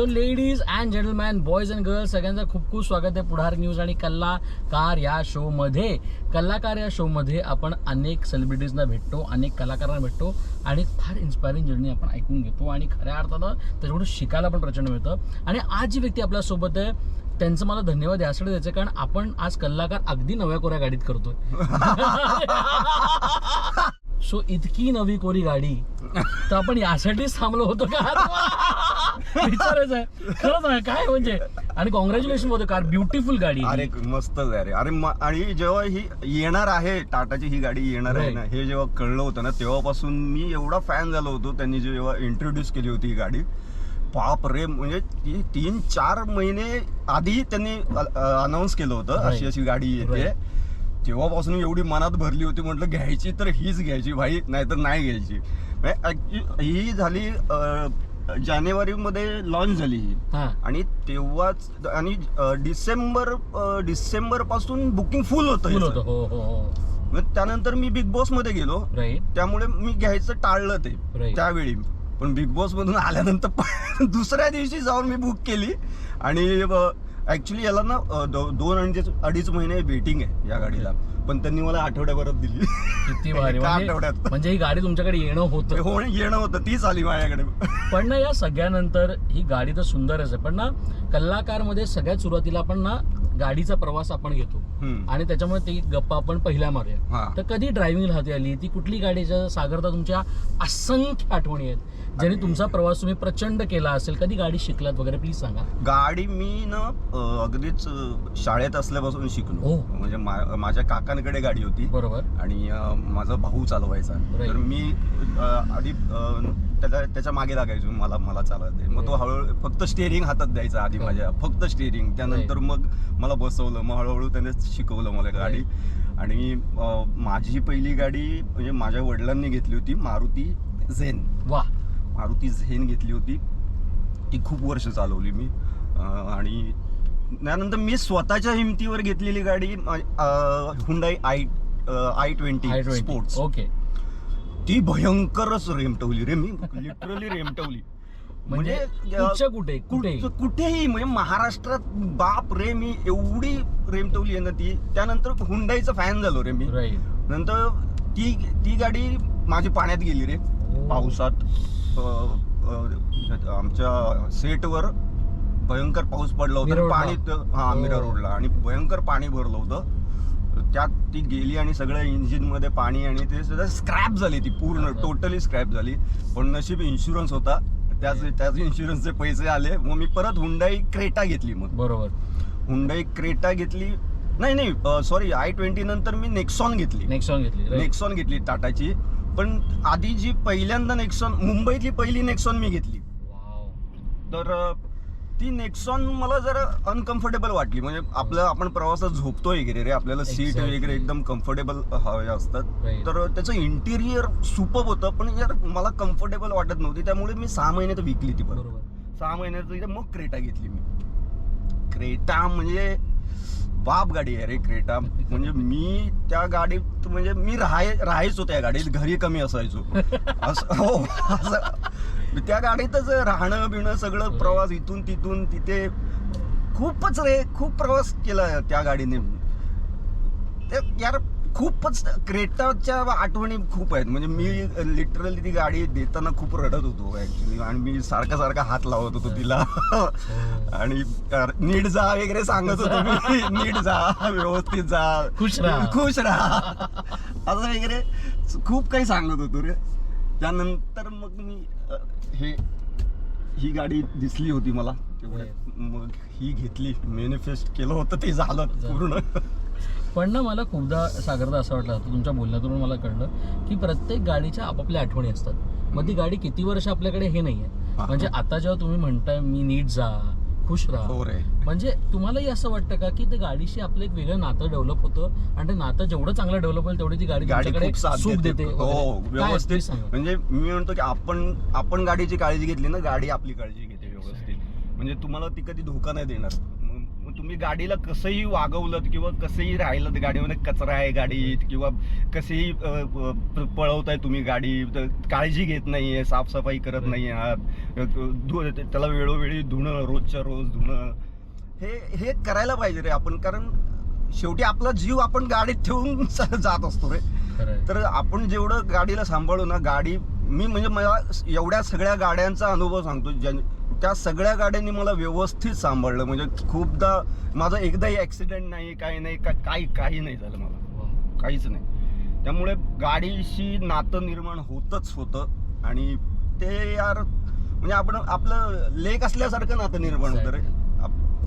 So ladies and gentleman, boys and girls, सगळ्यांचं खूप खूप स्वागत आहे पुढार न्यूज आणि कलाकार या शोमध्ये. कलाकार या शोमध्ये आपण अनेक सेलिब्रिटीजना भेटतो, अनेक कलाकारांना भेटतो आणि फार इन्स्पायरिंग जर्नी आपण ऐकून घेतो आणि खऱ्या अर्थानं त्याच्याकडून शिकायला पण प्रचंड मिळतं. आणि आज जी व्यक्ती आपल्यासोबत आहे त्यांचं मला धन्यवाद यासाठी द्यायचं, कारण आपण आज कलाकार अगदी नव्या कोऱ्या गाडीत करतोय. सो इतकी नवी कोरी गाडी तर आपण यासाठीच थांबलो होतो का विचारायचं आहे. खरंच आहे काय म्हणजे. आणि कॉंग्रॅच्युलेशन होतं, कार ब्युटिफुल गाडी. अरे मस्तच आहे रे. अरे आणि जेव्हा ही येणार आहे, टाटाची ही गाडी येणार आहे ना, हे जेव्हा कळलं होतं ना, तेव्हापासून मी एवढा फॅन झालो होतो. त्यांनी जेव्हा इंट्रोड्यूस केली होती ही गाडी, बाप रे, म्हणजे 3-4 महिने आधी त्यांनी अनाऊन्स केलं होतं अशी अशी गाडी येते. तेव्हापासून एवढी मनात भरली होती, म्हटलं घ्यायची तर हीच घ्यायची भाई, नाहीतर नाही घ्यायची. ही झाली जानेवारीमध्ये लॉन्च झाली ही. आणि तेव्हाच आणि डिसेंबर पासून बुकिंग फुल होतं. त्यानंतर मी बिग बॉस मध्ये गेलो, त्यामुळे मी घ्यायचं टाळलं ते त्यावेळी. पण बिग बॉस मधून आल्यानंतर दुसऱ्या दिवशी जाऊन मी बुक केली. आणि ऍक्च्युली याला ना 2-2.5 महिने वेटिंग आहे या गाडीला, पण त्यांनी मला आठवड्याभरात दिली. किती भारी. आठवड्यात म्हणजे ही गाडी तुमच्याकडे येणं होतं, तीच आली माझ्याकडे. पण ना या सगळ्यानंतर ही गाडी तर सुंदरच आहे, पण ना कलाकार मध्ये सगळ्यात सुरुवातीला आपण ना गाडीचा प्रवास आपण घेतो आणि त्याच्यामुळे ती गप्पा आपण पहिल्या मारूया. तर कधी ड्रायव्हिंग हाती आली, ती कुठली गाडीच्या सागरता तुमच्या असंख्य आठवणी आहेत ज्याने तुमचा प्रवास तुम्ही प्रचंड केला असेल. कधी गाडी शिकलात वगैरे, प्लीज सांगा. गाडी मी ना अगदीच शाळेत असल्यापासून शिकलो. म्हणजे माझ्या काकांकडे गाडी होती, बरोबर, आणि माझा भाऊ चालवायचा. तर मी आधी त्याच्या मागे लागायचो, मला चालवते. मग तो हळूहळू फक्त स्टेअरिंग हातात द्यायचा आधी माझ्या, फक्त स्टेअरिंग. त्यानंतर मग मला बसवलं, मग हळूहळू त्याने शिकवलं मला गाडी. आणि माझी पहिली गाडी म्हणजे माझ्या वडिलांनी घेतली होती, मारुती झेन. वा. मारुती झेन घेतली होती, ती खूप वर्ष चालवली मी. आणि त्यानंतर मी स्वतःच्या हिमतीवर घेतलेली गाडी हुंडाई i20 स्पोर्ट्स. ओके. ती भयंकरच रेमटवली रे, मी लिटरली रेमटवली. म्हणजे कुठेही म्हणजे महाराष्ट्रात, बाप रे, मी एवढी रेमटवली आहे ना ती. त्यानंतर हुंडाईचा फॅन झालो रे मी. नंतर ती गाडी माझी पाण्यात गेली रे पावसात. आमच्या सेटवर भयंकर पाऊस पडला होता, पाणी मीरा रोडला, आणि भयंकर पाणी भरलं होतं. त्यात ती गेली आणि सगळं इंजिन मध्ये पाणी, आणि ते सगळं स्क्रॅप झाली, ती पूर्ण टोटली स्क्रॅप झाली. पण नशीब इन्शुरन्स होता, त्याच इन्शुरन्सचे पैसे आले. मग मी परत हुंडाई क्रेटा घेतली. मग बरोबर, हुंडाई क्रेटा घेतली. नाही सॉरी, i20 नंतर मी नेक्सॉन घेतली टाटाची. पण आधी जी पहिल्यांदा नेक्सॉन, मुंबईतली पहिली नेक्सॉन मी घेतली. तर ती नेक्सॉन मला जरा अनकम्फर्टेबल वाटली. म्हणजे आपण प्रवासात झोपतोय वगैरे रे, आपल्याला सीट वगैरे एकदम कम्फर्टेबल हवे असतात. तर त्याचं इंटिरियर सुपर्ब होतं, पण यार मला कम्फर्टेबल वाटत नव्हती. त्यामुळे मी 6 महिन्यात विकली ती. बरोबर, 6 महिन्यात मग क्रेटा घेतली मी. क्रेटा म्हणजे बाप गाडी आहे रे क्रेटा. म्हणजे मी त्या गाडीत, म्हणजे मी राहायचो त्या गाडीत, घरी कमी असायचो. हो, त्या गाडीतच राहणं बिणं सगळं, प्रवास इथून तिथून तिथे, खूप प्रवास केला त्या गाडीने. यार खूपच क्रेटाच्या आठवणी खूप आहेत. म्हणजे मी लिटरली ती गाडी देताना खूप रडत होतो ऍक्च्युली, आणि मी सारखा हात लावत होतो तिला. आणि नीट जा वगैरे सांगत होतो मी, नीट जा, व्यवस्थित जा, खुश राहा असं वगैरे खूप काही सांगत होतो रे. त्यानंतर मग मी ही गाडी दिसली होती मला, मग ही घेतली. मॅनिफेस्ट केलं होतं, ते झालं पूर्ण. पण ना मला खूपदा सागरदा असं वाटलं होतं, तुमच्या बोलण्यातून मला कळलं की प्रत्येक गाडीच्या आपापल्या आठवणी असतात. मग ती गाडी किती वर्ष आपल्याकडे हे नाहीये. म्हणजे आता जेव्हा तुम्ही म्हणताय मी नीट जा, खुश राहा, म्हणजे तुम्हालाही असं वाटतं का की त्या गाडीशी आपलं एक वेगळं नातं डेव्हलप होतं, आणि ते नातं जेवढं चांगलं डेव्हलप होईल तेवढी ती गाडी सुख देते. हो, व्यवस्थित. म्हणजे मी म्हणतो की आपण गाडीची काळजी घेतली ना, गाडी आपली काळजी घेते व्यवस्थित. म्हणजे तुम्हाला ती कधी धोका नाही देणार. तुम्ही गाडीला कसंही वागवलं किंवा कसंही राहिलं, गाडीमध्ये कचरा आहे गाडीत किंवा कसेही पळवताय तुम्ही गाडी, तर काळजी घेत नाहीये, साफसफाई करत नाही आहात, त्याला वेळोवेळी धुणं, रोजच्या रोज धुणं, हे करायला पाहिजे रे आपण. कारण शेवटी आपला जीव आपण गाडीत ठेवून जात असतो रे. तर आपण जेवढं गाडीला सांभाळू ना, गाडी मी म्हणजे मला एवढ्या सगळ्या गाड्यांचा अनुभव सांगतो, त्या सगळ्या गाड्यांनी मला व्यवस्थित सांभाळलं. म्हणजे खूपदा माझा एकदाही ऍक्सिडेंट नाही, काही नाही, काही नाही झालं मला, काहीच नाही. त्यामुळे गाडीशी नातं निर्माण होतच होतं आणि ते यार म्हणजे आपण आपलं लेक असल्यासारखं नातं निर्माण होतं रे.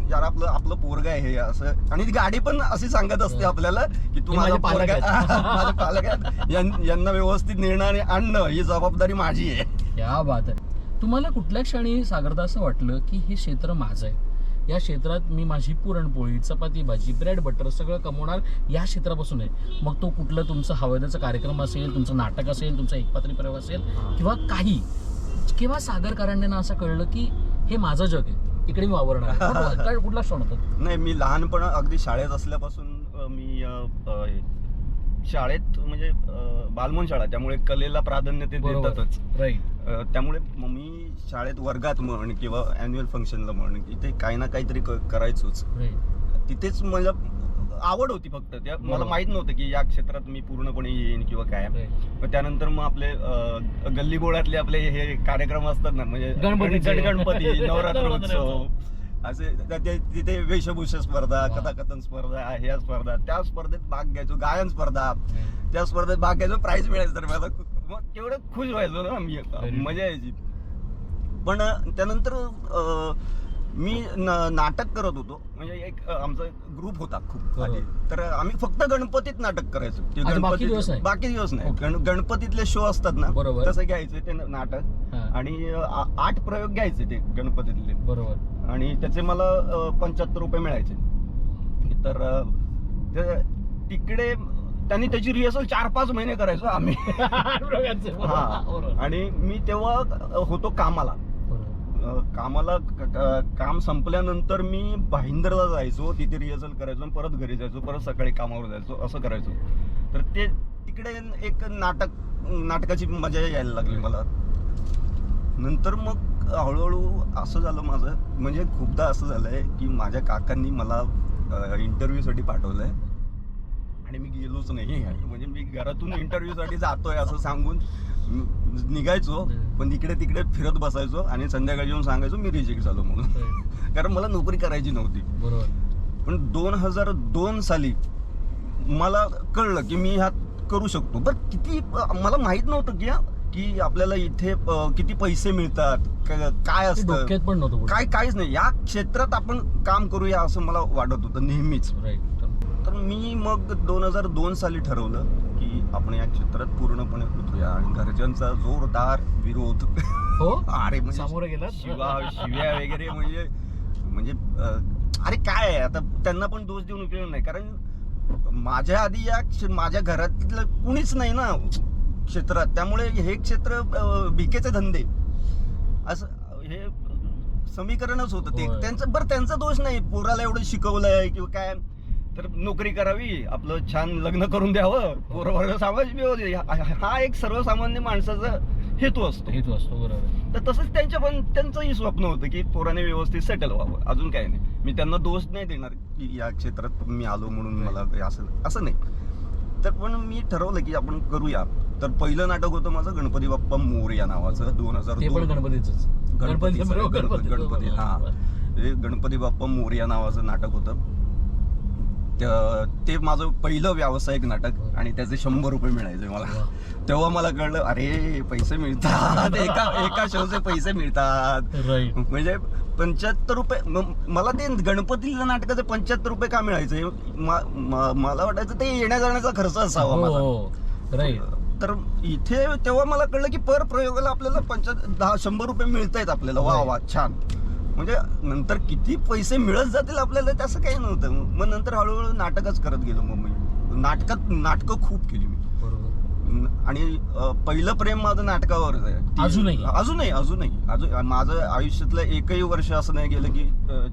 यार आपलं पोरगा आहे हे असं. आणि ती गाडी पण अशी सांगत असते आपल्याला की तू माझा पोरगा, माझा पालक आहे, यांना व्यवस्थित नेणं आणि आणणं ही जबाबदारी माझी आहे. क्या बात आहे. तुम्हाला कुठल्या क्षणी सागरदा असं वाटलं की हे क्षेत्र माझं आहे, या क्षेत्रात मी माझी पुरणपोळी, चपाती भाजी, ब्रेड बटर सगळं कमवणार या क्षेत्रापासून आहे? मग तो कुठलं तुमचं हवेचा कार्यक्रम असेल, तुमचं नाटक असेल, तुमचा एकपात्री प्रयोग असेल किंवा काही, किंवा सागर कारंडेंना असं कळलं की हे माझं जग आहे, इकडे मी वावरणार? कुठला क्षण होता? नाही, मी लहानपण अगदी शाळेत असल्यापासून मी शाळेत म्हणजे बालमन शाळा, त्यामुळे कलेला प्राधान्य ते देतातच. त्यामुळे मी शाळेत वर्गात म्हण किंवा अॅन्युअल फंक्शनला म्हण इथे काही ना काहीतरी करायचोच. तिथेच मला आवड होती, फक्त त्या मला माहित नव्हतं की या क्षेत्रात मी पूर्णपणे येईन किंवा काय. त्यानंतर मग आपले गल्ली बोळातले आपले हे कार्यक्रम असतात ना, म्हणजे गणपती, नवरात्रोत्सव असे, तिथे वेशभूषा स्पर्धा, कथाकथन स्पर्धा, ह्या स्पर्धा, त्या स्पर्धेत भाग घ्यायचो, गायन स्पर्धा, त्या स्पर्धेत भाग घ्यायचो, प्राइज मिळायचं. तर मला मग केवढं खुश व्हायचो ना मी, मजा यायची. पण त्यानंतर मी नाटक करत होतो. म्हणजे एक आमचा ग्रुप होता खूप आधी, तर आम्ही फक्त गणपतीत नाटक करायचो. बाकी दिवस नाही. गणपतीतले शो असतात ना, तसं घ्यायचे ते नाटक आणि 8 प्रयोग घ्यायचे ते गणपतीतले. बरोबर. आणि त्याचे मला 75 रुपये मिळायचे. तर तिकडे त्यांनी त्याची रिहर्सल 4-5 महिने करायचो आम्ही. आणि मी तेव्हा होतो कामाला. काम संपल्यानंतर मी भाईंदरला जायचो, तिथे रिहर्सल करायचो, परत घरी जायचो, परत सकाळी कामावर जायचो, असं करायचो. तर ते तिकडे एक नाटकाची मजा यायला लागली मला. नंतर मग हळूहळू असं झालं माझं, म्हणजे खूपदा असं झालंय की माझ्या काकांनी मला इंटरव्ह्यूसाठी पाठवलंय आणि मी गेलोच नाही. म्हणजे मी घरातून इंटरव्ह्यूसाठी जातोय असं सांगून निघायचो, पण इकडे तिकडे फिरत बसायचो आणि संध्याकाळी येऊन सांगायचो मी रिजेक्ट झालो म्हणून. कारण मला नोकरी करायची नव्हती. बरोबर. पण 2002 साली मला कळलं की मी ह्यात करू शकतो. बरं किती मला माहित नव्हतं की आपल्याला इथे किती पैसे मिळतात, काय असतं, काहीच नाही. या क्षेत्रात आपण काम करूया असं मला वाटत होतं नेहमीच. तर मी मग 2002 साली ठरवलं की आपण या क्षेत्रात पूर्णपणे उतरूया. आणि घरच्यांचा जोरदार विरोध, अरे समोर गेला, शिव्या वगैरे, म्हणजे अरे काय आहे आता, त्यांना पण दोष देऊन उपयोग नाही. कारण माझ्या आधी माझ्या घरातलं कुणीच नाही ना क्षेत्रात, त्यामुळे हे क्षेत्र भिकेचे धंदे असं हे समीकरणच होतं ते. त्यांचा दोष नाही, पोराला एवढं शिकवलंय किंवा काय, तर नोकरी करावी, आपलं छान लग्न करून द्यावं, पोरं समाज व्यवस्थित, हा एक सर्वसामान्य माणसाचा हेतू असतो. बरोबर. तर तसंच त्यांचंही स्वप्न होतं की पोराने व्यवस्थित सेटल व्हावं, अजून काय नाही. मी त्यांना दोष नाही देणार की या क्षेत्रात मी आलो म्हणून मला असं नाही. तर पण मी ठरवलं की आपण करूया. तर पहिलं नाटक होतं माझं गणपती बाप्पा मोरया नावाचं, 2002. गणपती बाप्पा मोरया नावाचं नाटक होतं. ते माझं पहिलं व्यावसायिक नाटक आणि त्याचे 100 रुपये मिळायचे मला. तेव्हा मला कळलं अरे पैसे मिळतात, एका शोचे पैसे मिळतात. म्हणजे 75 रुपये मला ते गणपतीच्या नाटकाचे 75 रुपये का मिळायचे, मला वाटायचं ते येण्या जाण्याचा खर्च असावा माझा. तर इथे तेव्हा मला कळलं की पर प्रयोगाला आपल्याला 100 रुपये मिळत आहेत आपल्याला. वा छान. म्हणजे नंतर किती पैसे मिळत जातील आपल्याला तसं काही नव्हतं. मग नंतर हळूहळू नाटकच करत गेलो. मग मी नाटकं खूप केली मी. आणि पहिलं प्रेम माझं नाटकावरच आहे. अजूनही माझं आयुष्यातलं एकही वर्ष असं नाही गेलं की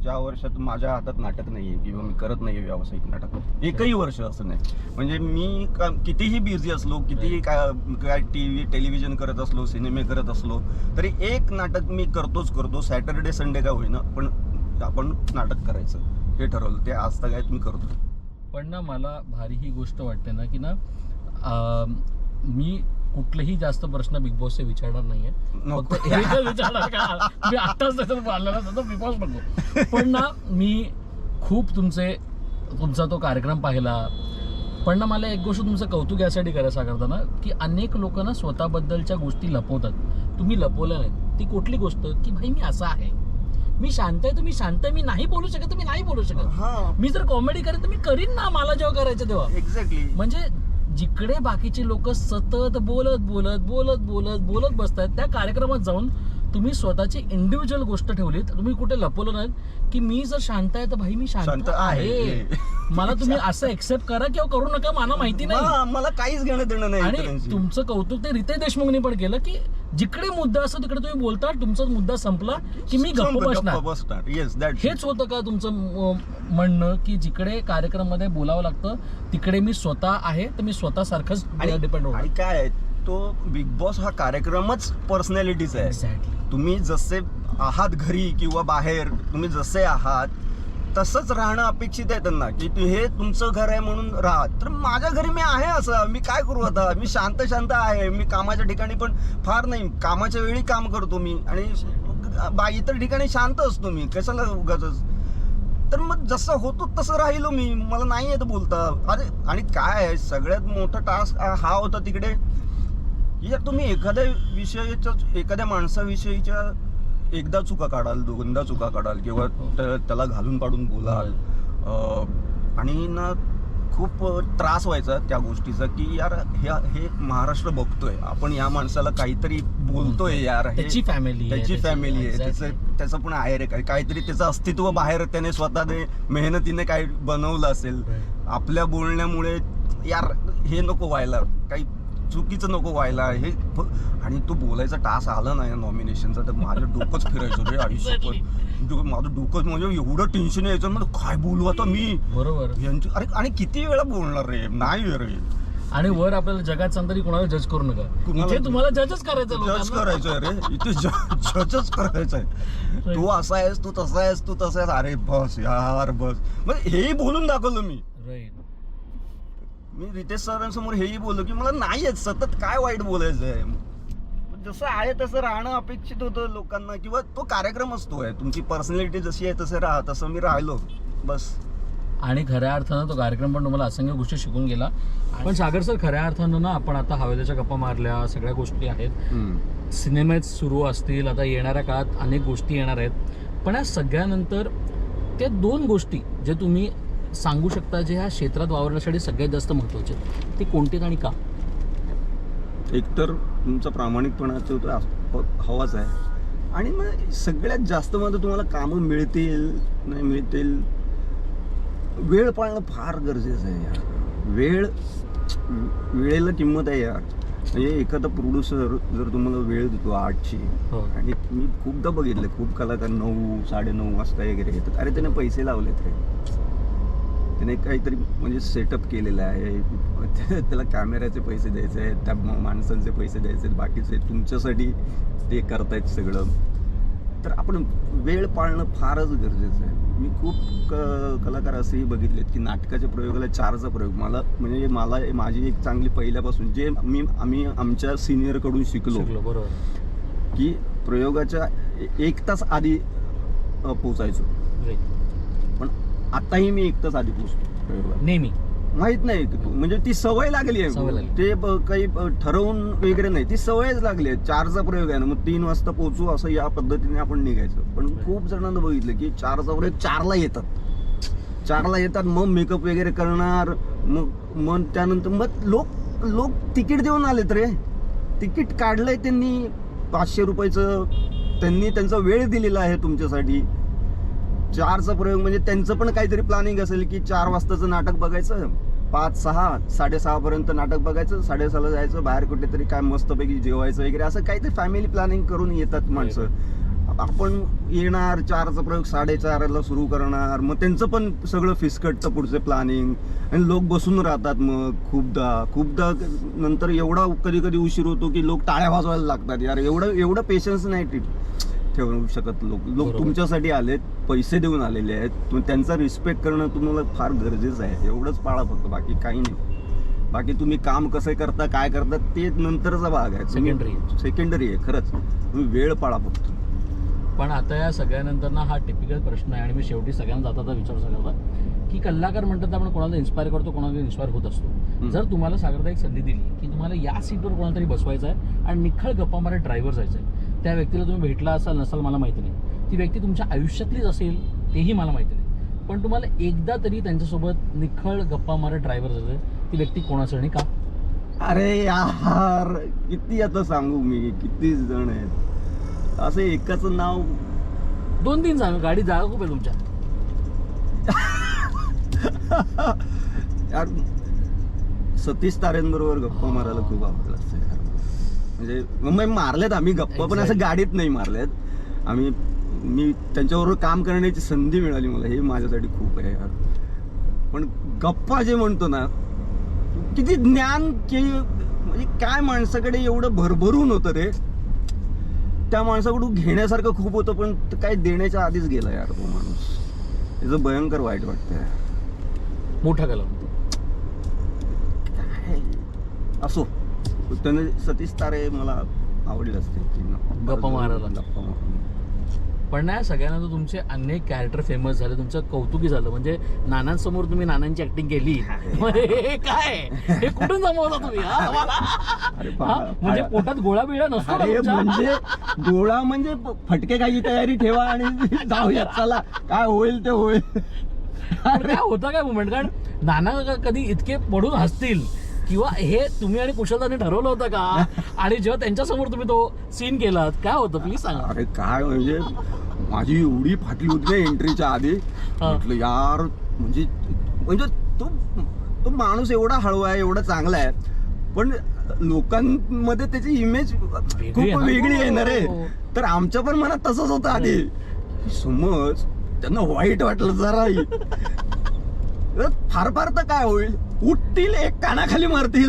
ज्या वर्षात माझ्या हातात नाटक नाहीये किंवा मी करत नाहीये व्यावसायिक नाटक. एकही वर्ष असं नाही. म्हणजे मी कितीही बिझी असलो, कितीही काय टेलिव्हिजन करत असलो, सिनेमे करत असलो, तरी एक नाटक मी करतो. सॅटर्डे संडे का होईना, पण आपण नाटक करायचं हे ठरवलं. ते आज तक मी करतो. पण ना मला भारी ही गोष्ट वाटते ना की ना मी कुठलेही जास्त प्रश्न बिग बॉसचे विचारणार नाहीये. फक्त एकच विचारणार का मी आत्ताच त्याच्यात बोललेला बिग बॉस नको. पण ना मी खूप तुमचा तो कार्यक्रम पाहिला. पण ना मला एक गोष्ट तुमचं कौतुक यासाठी करायचं करताना की अनेक लोक ना स्वतःबद्दलच्या गोष्टी लपवतात. तुम्ही लपवल्या नाहीत. ती कुठली गोष्ट की भाई मी असा आहे, मी शांत आहे, तुम्ही शांत आहे, मी नाही बोलू शकत, तुम्ही नाही बोलू शकत. मी जर कॉमेडी करेन तर मी करीन ना, मला जेव्हा करायचं तेव्हा. एक्झॅक्टली. म्हणजे जिकडे बाकीचे लोक सतत बोलत बसतात, त्या कार्यक्रमात जाऊन तुम्ही स्वतःची इंडिव्हिज्युअल गोष्ट ठेवलीत. तुम्ही कुठे लपवलं नाहीत की मी जर शांत आहे तर भाई मी शांत आहे. मला तुम्ही असं एक्सेप्ट करा किंवा करू नका, मला माहिती नाही, मला काहीच घेणं देणं नाही. आणि तुमचं कौतुक ते रितेश देशमुखने पण केलं की जिकडे मुद्दा असतो तिकडे तुम्ही बोलता. तुमचा मुद्दा संपला की मी गप्प बसणार. हेच होतं का तुमचं म्हणणं की जिकडे कार्यक्रम मध्ये बोलावं लागतं तिकडे मी स्वतः आहे, तर मी स्वतःसारखंच डिपेंड होणार. आणि काय तो बिग बॉस हा कार्यक्रमच पर्सनॅलिटीच आहे. एक्झॅक्टली. तुम्ही जसे आहात घरी किंवा बाहेर, तुम्ही जसे आहात तसंच राहणं अपेक्षित आहे त्यांना की हे तुमचं घर आहे म्हणून राहा. तर माझ्या घरी मी आहे असं, मी काय करू आता. मी शांत आहे. मी कामाच्या ठिकाणी पण फार नाही, कामाच्या वेळी काम करतो मी, आणि इतर ठिकाणी शांत असतो मी. कशाला उगाचच. तर मग जसं होतो तसं राहिलो मी. मला नाही येत बोलता. अरे आणि काय आहे सगळ्यात मोठा टास्क हा होता तिकडे, यार तुम्ही एखाद्या माणसाविषयीच्या एकदा चुका काढाल, दोनदा चुका काढाल किंवा त्याला घालून पाडून बोलाल, आणि ना खूप त्रास व्हायचा त्या गोष्टीचा की यार हे महाराष्ट्र बघतोय, आपण या माणसाला काहीतरी बोलतोय यार, त्याची फॅमिली आहे, त्याचं पण आहे रे काहीतरी त्याचं अस्तित्व बाहेर त्याने स्वतःने मेहनतीने काही बनवलं असेल. आपल्या बोलण्यामुळे यार हे नको व्हायला, काही चुकीचं नको व्हायला हे. आणि तो बोलायचा टास्क आला नाही नॉमिनेशनचा तर माझं डोकंच फिरायचं रे आयुष्यात. माझं डोकंच म्हणजे एवढं टेन्शन यायचं, म्हणजे काय बोलू आता मी. बरोबर. अरे आणि किती वेळा बोलणार रे, नाही रे. आणि वर आपल्याला जगात सांग तरी कोणाला जज करू नका. इथे तुम्हाला जजच करायचं, जज करायचंय रे. इथे जजच करायचंय. तू असा आहेस, तू तसा आहेस, तू तसा आहेस. अरे बस यार बस. म्हणजे हेही बोलून दाखवलं मी. राईट. मी रितेश सरांसमोर हेही बोललो की मला नाही येत, सतत काय वाईट बोलायचंय. जसं आहे तसं राहणं अपेक्षित होतं लोकांना, किंवा तो कार्यक्रम असतो आहे, तुमची पर्सनॅलिटी जशी आहे तसं राहा. तसं मी राहिलो बस. आणि खऱ्या अर्थानं तो कार्यक्रम पण तुम्हाला असंख्य गोष्टी शिकून गेला. पण सागर सर, खऱ्या अर्थानं ना आपण आता हवेलीच्या गप्पा मारल्या, सगळ्या गोष्टी आहेत, सिनेमेच सुरू असतील, आता येणाऱ्या काळात अनेक गोष्टी येणार आहेत. पण या सगळ्यानंतर त्या दोन गोष्टी जे तुम्ही सांगू शकता जे ह्या क्षेत्रात वावरण्यासाठी सगळ्यात जास्त महत्त्वाचे, ते कोणते आणि का? एकतर तुमचा प्रामाणिकपणाचं हवाच आहे, आणि मग सगळ्यात जास्त मध्ये तुम्हाला कामं मिळतील नाही मिळतील, वेळ पाळणं फार गरजेचं आहे यार. वेळेला किंमत आहे यार. म्हणजे एखादा प्रोड्युसर जर तुम्हाला वेळ देतो 8ची, आणि मी खूपदा बघितलं खूप कलाकार 9, 9:30 वाजता वगैरे येतात. अरे त्याने पैसे लावलेत रे, त्याने काहीतरी म्हणजे सेटअप केलेलं आहे, त्याला कॅमेऱ्याचे पैसे द्यायचे आहेत, त्या माणसांचे पैसे द्यायचे आहेत, बाकीचे तुमच्यासाठी ते करतायत सगळं. तर आपण वेळ पाळणं फारच गरजेचं आहे. मी खूप कलाकार असेही बघितलेत की नाटकाच्या प्रयोगाला 4चा प्रयोग. मला माझी एक चांगली पहिल्यापासून जे आम्ही आमच्या सिनियरकडून शिकलो, बरोबर, की प्रयोगाच्या 1 तास आधी पोचायचो. पण आताही मी 1 तास आधी पोचतो नेहमी. माहित नाही म्हणजे ती सवय लागली आहे. ते काही ठरवून वगैरे नाही, ती सवयच लागली आहे. 4चा प्रयोग आहे ना, मग 3 वाजता पोहोचू असं या पद्धतीने आपण निघायचं. पण खूप जणांना बघितलं की 4चा प्रयोग 4ला येतात, मग मेकअप वगैरे करणार, मग त्यानंतर मग लोक तिकीट देऊन आलेत रे. तिकीट काढलंय त्यांनी 500 रुपयाचं, त्यांनी त्यांचा वेळ दिलेला आहे तुमच्यासाठी. 4चा प्रयोग म्हणजे त्यांचं पण काहीतरी प्लॅनिंग असेल की 4 वाजताचं नाटक बघायचं, 5-6 6:30 पर्यंत नाटक बघायचं, 6:30ला जायचं बाहेर कुठेतरी काय मस्तपैकी जेवायचं वगैरे, असं काहीतरी फॅमिली प्लॅनिंग करून येतात माणसं. आपण येणार 4चा प्रयोग 4:30ला सुरू करणार, मग त्यांचं पण सगळं फिसकटतं पुढचे प्लॅनिंग, आणि लोक बसून राहतात. मग खूपदा नंतर एवढा कधी कधी उशीर होतो की लोक टाळ्या वाजवायला लागतात. यार एवढं पेशन्स नाही ठेवू शकत. लोक तुमच्यासाठी आलेत, पैसे देऊन आलेले आहेत, तुम्ही त्यांचा रिस्पेक्ट करणं तुम्हाला फार गरजेचं आहे. एवढंच पाळा फक्त, बाकी काही नाही. बाकी तुम्ही काम कसं करता, काय करता ते नंतरचा भाग आहे, सेकंडरी आहे. खरंच तुम्ही वेळ पाळा फक्त. पण आता या सगळ्यानंतर ना हा टिपिकल प्रश्न आहे, आणि मी शेवटी सगळ्यांना जाता विचारू सगळ्यांना की कलाकार म्हणतात आपण कोणाला इन्स्पायर करतो, कोणाला इन्स्पायर होत असतो. जर तुम्हाला सागरता एक संधी दिली की तुम्हाला या सीटवर कोणाला तरी बसवायचं आहे आणि निखळ गप्पा मारत ड्रायव्हर जायचं आहे, त्या व्यक्तीला तुम्ही भेटला असाल नसाल मला माहिती नाही, ती व्यक्ती तुमच्या आयुष्यातलीच असेल तेही मला माहिती नाही, पण तुम्हाला एकदा तरी त्यांच्यासोबत निखळ गप्पा मारत ड्रायव्हर जायचं, ती व्यक्ती कोणाचं आणि का? अरे यार किती आता सांगू मी, किती जण आहेत असं एकाचं नाव. 2-3 सांग, गाडी जागा खूप आहे तुमच्या. यार सतीश तारेंबरोबर गप्पा मारायला खूप आवडलं असतं यार. म्हणजे मुंबई मारलेत आम्ही गप्पा, पण असं गाडीत नाही मारलेत मी त्यांच्याबरोबर काम करण्याची संधी मिळाली मला, हे माझ्यासाठी खूप आहे यार. पण गप्पा जे म्हणतो ना, किती ज्ञान की म्हणजे काय माणसाकडे एवढं भरभरून होतं रे, त्या माणसाकडून घेण्यासारखं खूप होतं, पण काय देण्याच्या आधीच गेला यार तो माणूस. त्याचं भयंकर वाईट वाटतंय. मोठा कला असो, त्याने सतीश तारे मला आवडले असते गप्पा मारायला. गप्पा मारायला. पण नाही, सगळ्यांना तर तुमचे अनेक कॅरेक्टर फेमस झाले, तुमचं कौतुकी झालं. म्हणजे नानांसमोर तुम्ही नानांची ऍक्टिंग केली, हे काय, हे कुठून जमवता तुम्ही? म्हणजे पोटात गोळा बिळा नसतो का तुमच्या? म्हणजे गोळा म्हणजे फटके काही तयारी ठेवा आणि जाऊया, चला काय होईल ते होईल. काय होतं काय मुमेंट? कारण नाना कधी इतके पडून हसतील किंवा हे तुम्ही आणि कुशलताने ठरवलं होतं का? आणि जेव्हा त्यांच्यासमोर तुम्ही तो सीन केलात, काय होतं प्लीज सांगा. अरे काय म्हणजे माझी एवढी फाटली होती ना एंट्रीच्या आधी, म्हटलं यार म्हणजे तो माणूस एवढा हळवा आहे, एवढा चांगला आहे, पण लोकांमध्ये त्याची इमेज खूप वेगळी आहे ना रे. तर आमच्या पण मनात तसंच होतं आधी. समज त्यांना वाईट वाटलं जरा, फार फार तर काय होईल, उठतील एक कानाखाली मारतील,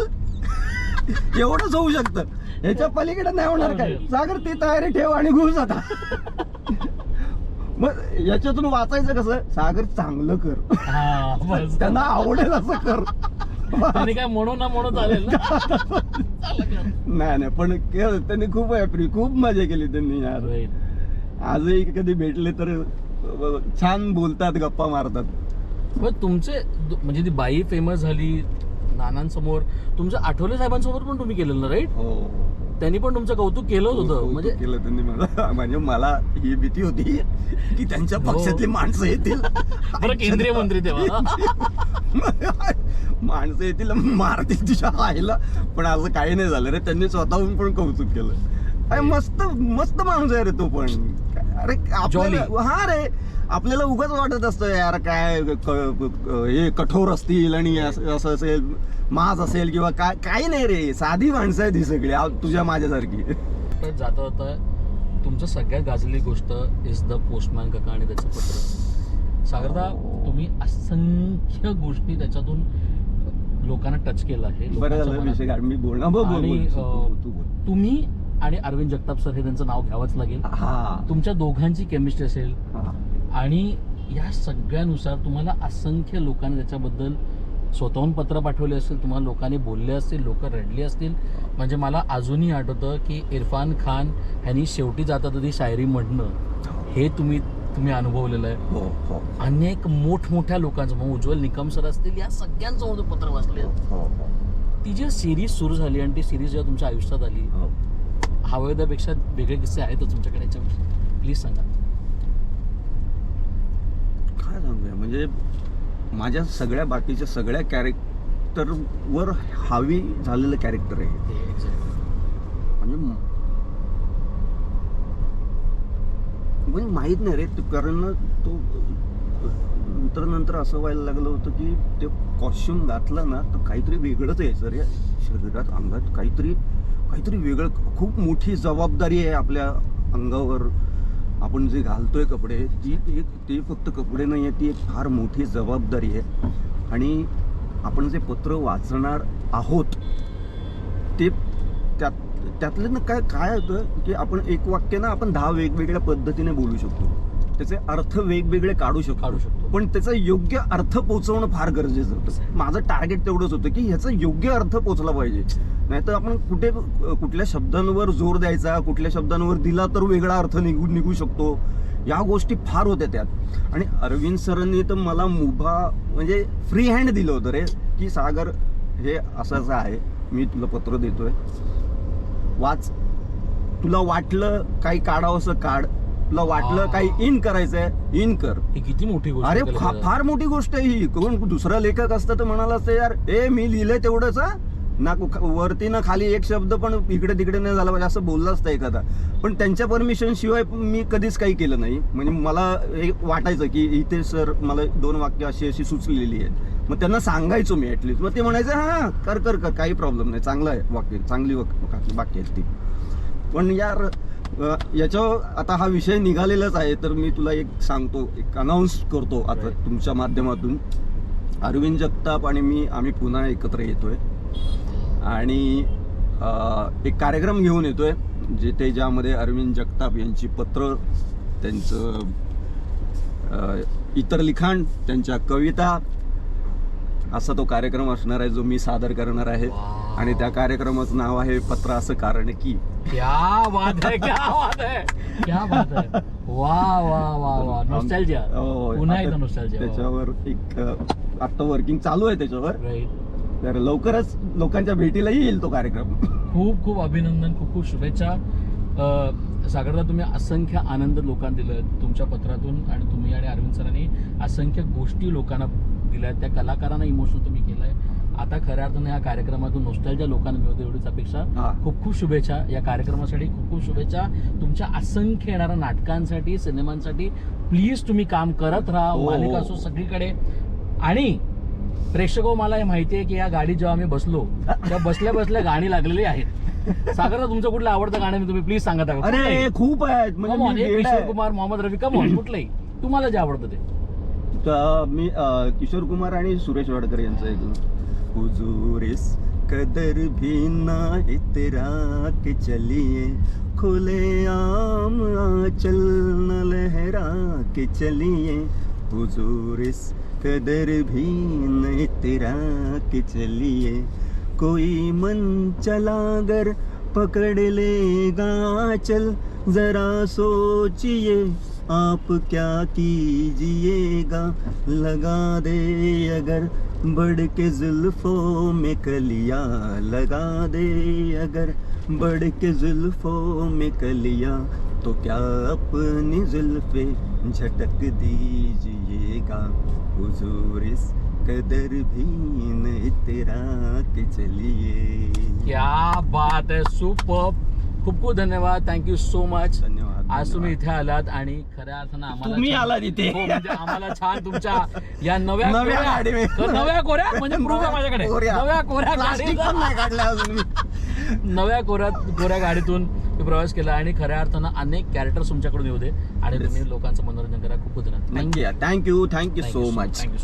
एवढंच होऊ शकतं. ह्याच्या पलीकडे नाही होणार काय. सागर ती तयारी ठेव आणि घुस आता. मग याच्यातून वाचायचं कसं, सागर चांगलं कर, त्यांना आवडेल असं कर. काय म्हणू ना म्हणून चालेल नाही पण त्यांनी खूप मजा केली त्यांनी यार. आजही कधी भेटले तर छान बोलतात, गप्पा मारतात. पण तुमचे म्हणजे ती बाई फेमस झाली नानांसमोर, तुमचं आठवले साहेबांसमोर पण तुम्ही केलेलं ना, राईट? हो, त्यांनी पण तुमचं कौतुक केलं होतं. म्हणजे केलं त्यांनी मला. म्हणजे मला ही भीती होती की त्यांच्या पक्षातली माणसं येतील, बरं केंद्रीय मंत्री तेव्हा माणसं येतील मारतील तुझ्या आईला, पण असं काही नाही झालं रे. त्यांनी स्वतःहून पण कौतुक केलं. अरे मस्त मस्त माणूस आहे रे तो पण. अरे आपल्याला हा रे, आपल्याला उगाच वाटत असतं यार काय हे कठोर असतील आणि असं असेल, माज असेल किंवा काय. काही नाही रे, साधी माणसं आहे ती सगळी तुझ्या माझ्यासारखी. जाता जाता तुमचं सगळ्यात गाजलेली गोष्ट इज द पोस्टमॅन काका आणि त्याचं पत्र. सागरदा, तुम्ही असंख्य गोष्टी त्याच्यातून लोकांना टच केलं आहे. मी बोलणार. तुम्ही आणि अरविंद जगताप सर, हे त्यांचं नाव घ्यावंच लागेल. तुमच्या दोघांची केमिस्ट्री असेल, आणि या सगळ्यानुसार तुम्हाला असंख्य लोकांनी त्याच्याबद्दल स्वतःहून पत्र पाठवले असेल, तुम्हाला लोकांनी बोलले असतील, लोक रडली असतील. म्हणजे मला अजूनही आठवतं की इरफान खान ह्यांनी शेवटी जातात ती शायरी म्हणणं, हे तुम्ही अनुभवलेलं आहे. अनेक मोठमोठ्या लोकांचं, मग उज्ज्वल निकम सर असतील, या सगळ्यांचं पत्र वाचले. ती जी सिरीज सुरू झाली आणि ती सिरीज जेव्हा तुमच्या आयुष्यात आली, हवेदापेक्षा वेगळे किस्से आहेतच तुमच्याकडे, याच्यावर प्लीज सांगा. काय सांगूया, म्हणजे माझ्या सगळ्या बाकीच्या सगळ्या कॅरेक्टरवर हावी झालेलं कॅरेक्टर आहे. म्हणजे माहीत नाही रे, कारण तो नंतर असं व्हायला लागलं होतं की ते कॉस्ट्युम घातलं ना तर काहीतरी वेगळंच आहे सर, या शरीरात अंगात काहीतरी वेगळं. खूप मोठी जबाबदारी आहे आपल्या अंगावर. आपण जे घालतोय कपडे ते फक्त कपडे नाही आहे, ती एक फार मोठी जबाबदारी आहे. आणि आपण जे पत्र वाचणार आहोत ते त्यातलं ना काय होतं की आपण एक वाक्य ना आपण 10 वेगवेगळ्या पद्धतीने बोलू शकतो, त्याचे अर्थ वेगवेगळे काढू शकतो, पण त्याचा योग्य अर्थ पोहोचवणं फार गरजेचं होतं. माझं टार्गेट तेवढंच होतं की ह्याचा योग्य अर्थ पोहोचला पाहिजे. नाहीतर आपण कुठल्या शब्दांवर जोर द्यायचा, कुठल्या शब्दांवर दिला तर वेगळा अर्थ निघू शकतो. या गोष्टी फार होत्या त्यात. आणि अरविंद सरांनी तर मला मुभा म्हणजे फ्री हँड दिलं होतं रे, की सागर हे असं आहे, मी तुला पत्र देतोय, वाच. तुला वाटलं काही काढावंसं काढ, तुला वाटलं काही इन करायचंय इन कर. ही किती मोठी गोष्ट. अरे फार मोठी गोष्ट आहे ही. कोण दुसरा लेखक असतं तर म्हणाला असतं यार मी लिहिलंय तेवढंच ना, वरती ना खाली एक शब्द पण इकडे तिकडे नाही झाला पाहिजे असं बोलला असतं एखादा. पण त्यांच्या परमिशन शिवाय मी कधीच काही केलं नाही. म्हणजे मला हे वाटायचं की इथे सर मला 2 वाक्य अशी सुचलेली आहेत, मग त्यांना सांगायचो मी ऍटलिस्ट. मग ते म्हणायचं हा कर काही प्रॉब्लेम नाही, चांगलं आहे वाक्य, चांगली वाक्य आहेत ती. पण यार याच्यावर आता हा विषय निघालेलाच आहे तर मी तुला एक सांगतो, एक अनाऊन्स करतो आता तुमच्या माध्यमातून. अरविंद जगताप आणि आम्ही पुन्हा एकत्र येतोय आणि एक कार्यक्रम घेऊन येतोय ज्यामध्ये अरविंद जगताप यांची पत्र, त्यांचं इतर लिखाण, त्यांच्या कविता असा तो कार्यक्रम असणार आहे जो मी सादर करणार आहे. आणि त्या कार्यक्रमाचं नाव आहे पत्र असं कारण की. क्या बात है. वा नॉस्टॅल्जिया. पुन्हा एकदा नॉस्टॅल्जिया. त्याच्यावर एक आता वर्किंग चालू आहे त्याच्यावर. तर लवकरच लोकांच्या भेटीलाही येईल तो कार्यक्रम. खूप खूप अभिनंदन, खूप खूप शुभेच्छा. सागरदा, तुम्ही असंख्य आनंद लोकांना दिलं तुमच्या पत्रातून, आणि तुम्ही आणि अरविंद सरांनी असंख्य गोष्टी लोकांना दिल्या, त्या कलाकारांना इमोशनल तुम्ही केलंय. आता खऱ्या अर्थानं या कार्यक्रमातून नॉस्टॅल्जिया लोकांना मिळवते एवढीच अपेक्षा. खूप खूप शुभेच्छा या कार्यक्रमासाठी, खूप खूप शुभेच्छा तुमच्या असंख्य येणाऱ्या नाटकांसाठी, सिनेमांसाठी. प्लीज तुम्ही काम करत राहा, मालिका असो सगळीकडे. आणि प्रेक्षको, मला हे माहिती आहे की या गाडीत जेव्हा आम्ही बसलो तेव्हा बसल्या बसल्या गाणी लागलेली आहेत. सागरदा, तुमचं कुठलं आवडतं गाणं तुम्ही प्लीज सांगा. अरे खूप आहेत म्हणजे किशोर कुमार, मोहम्मद रफी, कमॉन कुठलंही तुम्हाला जे आवडतं ते. मी किशोर कुमार आणि सुरेश वाडकर यांचं ऐकलं. हुजूर इस कदर भी ना इतरा के चलिए, खुले आम आंचल न लहरा के चलिए, हुजूर इस कदर भी न इतरा के चलिए, कोई मन चला अगर पकड़ लेगा चल, जरा सोचिए आप क्या कीजिएगा, लगा दे अगर बढ़ के जुल्फों में कलियां, लगा दे अगर बढ़ के जुल्फों में कलियां, तो क्या अपनी जुल्फे झटक दीजिएगा, हुजूर इस कदर भी न इतरा के चलिए. क्या बात है, सुपर्ब. खूप खूप धन्यवाद, थँक्यू सो मच. धन्यवाद. आज तुम्ही इथे आलात आणि खऱ्या अर्थानं आम्हाला तुम्ही आलात इथे. म्हणजे आम्हाला छान तुमच्या या नव्या गाडी कोऱ्या म्हणजे प्रूफ आहे माझ्याकडे, नव्या कोऱ्या नव्या कोऱ्या गाडीतून प्रवास केला. आणि खऱ्या अर्थानं अनेक कॅरेक्टर्स तुमच्याकडून येऊ दे आणि तुम्ही लोकांचं मनोरंजन करा. खूप खूप धन्यवाद. Thank you so much. थँक्यू.